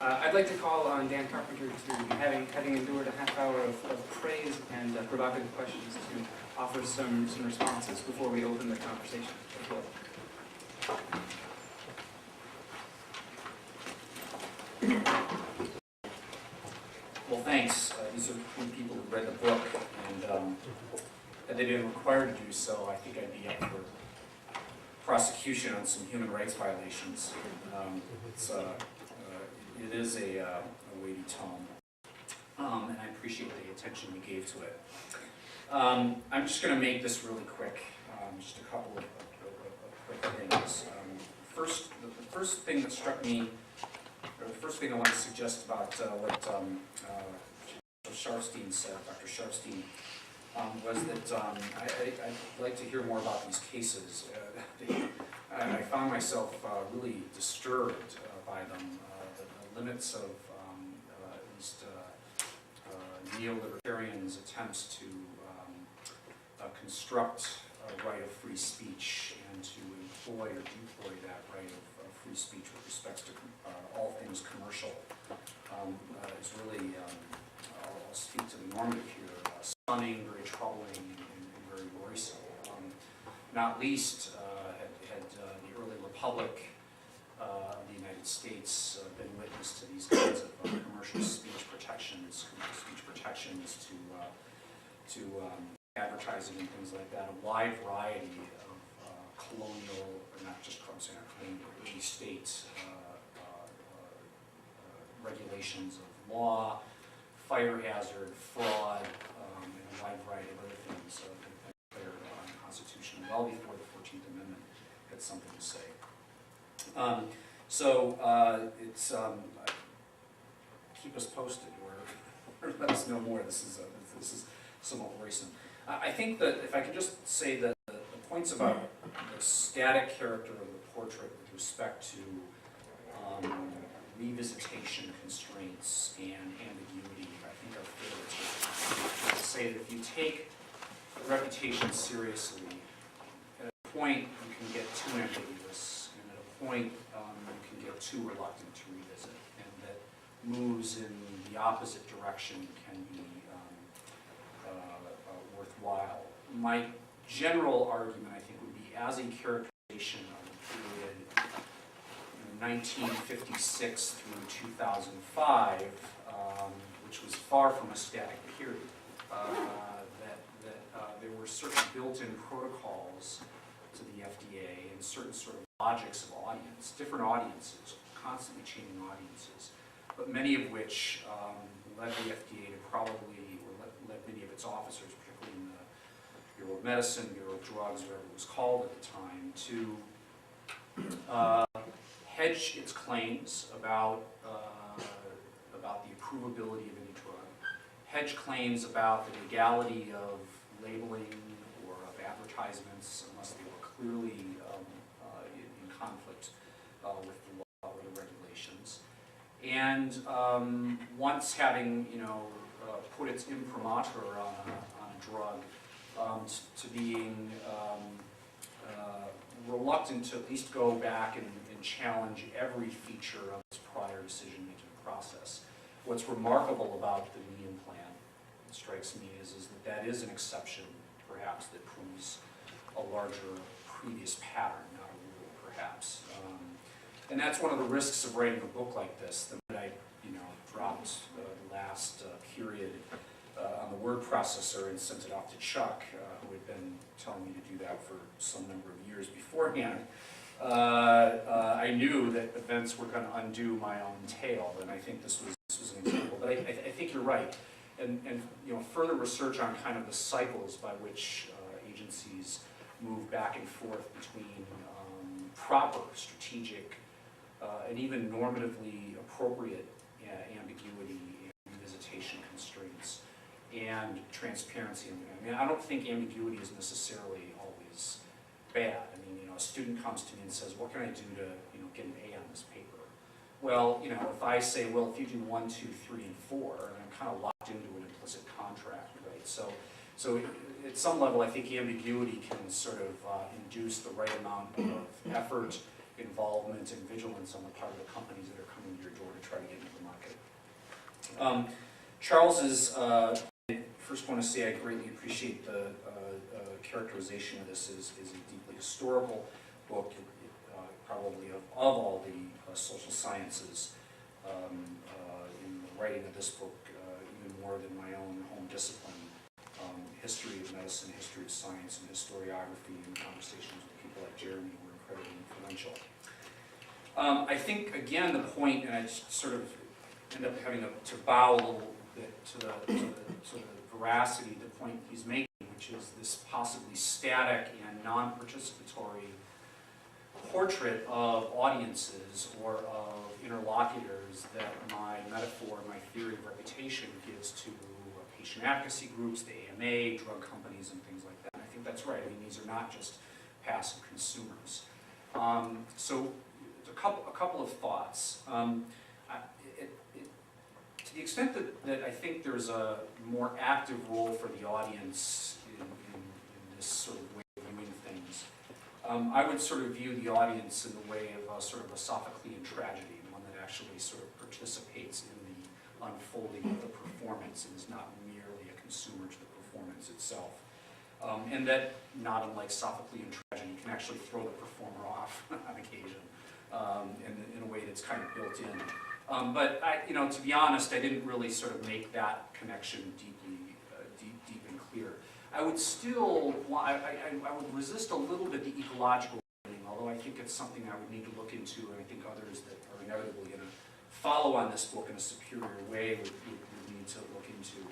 I'd like to call on Dan Carpenter to, having endured a half hour of praise and provocative questions, to offer some responses before we open the conversation. Well, thanks. These are three people who read the book, and had they been required to do so, I think I'd be up for prosecution on some human rights violations. It is a weighty tome, and I appreciate the attention you gave to it. I'm just going to make this really quick, just a couple of quick things. The first thing that struck me, or the first thing I want to suggest about what Sharfstein said, Dr. Sharfstein, was that I'd like to hear more about these cases. I found myself really disturbed by them. The limits of at least neo-libertarians' attempts to construct a right of free speech and to employ or deploy that right of free speech with respect to all things commercial is really, I'll speak to the normative here, stunning, very troubling, and very worrisome. Not least had the early republic of the United States been witness to these kinds of commercial speech protections to advertising and things like that, a wide variety of colonial, or not just colonial, early state regulations of law, fire hazard, fraud, and a wide variety of other things declared unconstitutional well before the 14th Amendment had something to say. It's keep us posted or let us know more. This is somewhat worrisome. I think that if I could just say that the points about the static character of the portrait with respect to revisitation constraints and ambiguity, I think are fair to say that if you take reputation seriously, at a point you can get too ambiguous, and at a point you can get too reluctant to revisit, and that moves in the opposite direction can be worthwhile. My general argument, I think, would be as a characterization of the period 1956 through 2005, which was far from a static period, that there were certain built-in protocols to the FDA and certain sort of logics of audience, different audiences, constantly changing audiences, but many of which led the FDA to probably, or led many of its officers, particularly in the Bureau of Medicine, Bureau of Drugs, whatever it was called at the time, to hedge its claims about the approvability of any drug, hedge claims about the legality of labeling or of advertisements unless they were clearly in conflict with the law or the regulations. And once having put its imprimatur on a drug, to being reluctant to at least go back and challenge every feature of its prior decision-making process. What's remarkable about the Meehan Plan, it strikes me, is that is an exception, perhaps, that proves a larger previous pattern, not a rule, perhaps. And that's one of the risks of writing a book like this. The minute I dropped the last period on the word processor and sent it off to Chuck, who had been telling me to do that for some number of years beforehand, I knew that events were going to undo my own tale, and I think this was an example. But I think you're right, and further research on kind of the cycles by which agencies move back and forth between proper, strategic, and even normatively appropriate ambiguity and revisitation constraints and transparency. I mean, I don't think ambiguity is necessarily always bad. I mean, a student comes to me and says, "What can I do to, get an A on this paper?" Well, if I say, "Well, if you do 1, 2, 3, and 4," and I'm kind of locked into an implicit contract, right? So at some level, I think ambiguity can sort of induce the right amount of effort, involvement, and vigilance on the part of the companies that are coming to your door to try to get Charles's, I first want to say I greatly appreciate the characterization of this as a deeply historical book, probably of all the social sciences. In the writing of this book, even more than my own home discipline, history of medicine, history of science, and historiography, and conversations with people like Jeremy were incredibly influential. I think, again, the point, and I sort of end up having to bow a little bit to the veracity of the point he's making, which is this possibly static and non-participatory portrait of audiences or of interlocutors that my metaphor, my theory of reputation gives to patient advocacy groups, the AMA, drug companies, and things like that. And I think that's right. I mean, these are not just passive consumers. So a couple of thoughts. To the extent that I think there's a more active role for the audience in this sort of way of viewing things, I would sort of view the audience in the way of a sort of a Sophoclean tragedy, one that actually sort of participates in the unfolding of the performance and is not merely a consumer to the performance itself. And that, not unlike Sophoclean tragedy, can actually throw the performer off on occasion in a way that's kind of built in. But to be honest, I didn't really sort of make that connection deep and clear. I would still, I would resist a little bit the ecological learning, although I think it's something I would need to look into, and I think others that are inevitably going to follow on this book in a superior way would need to look into.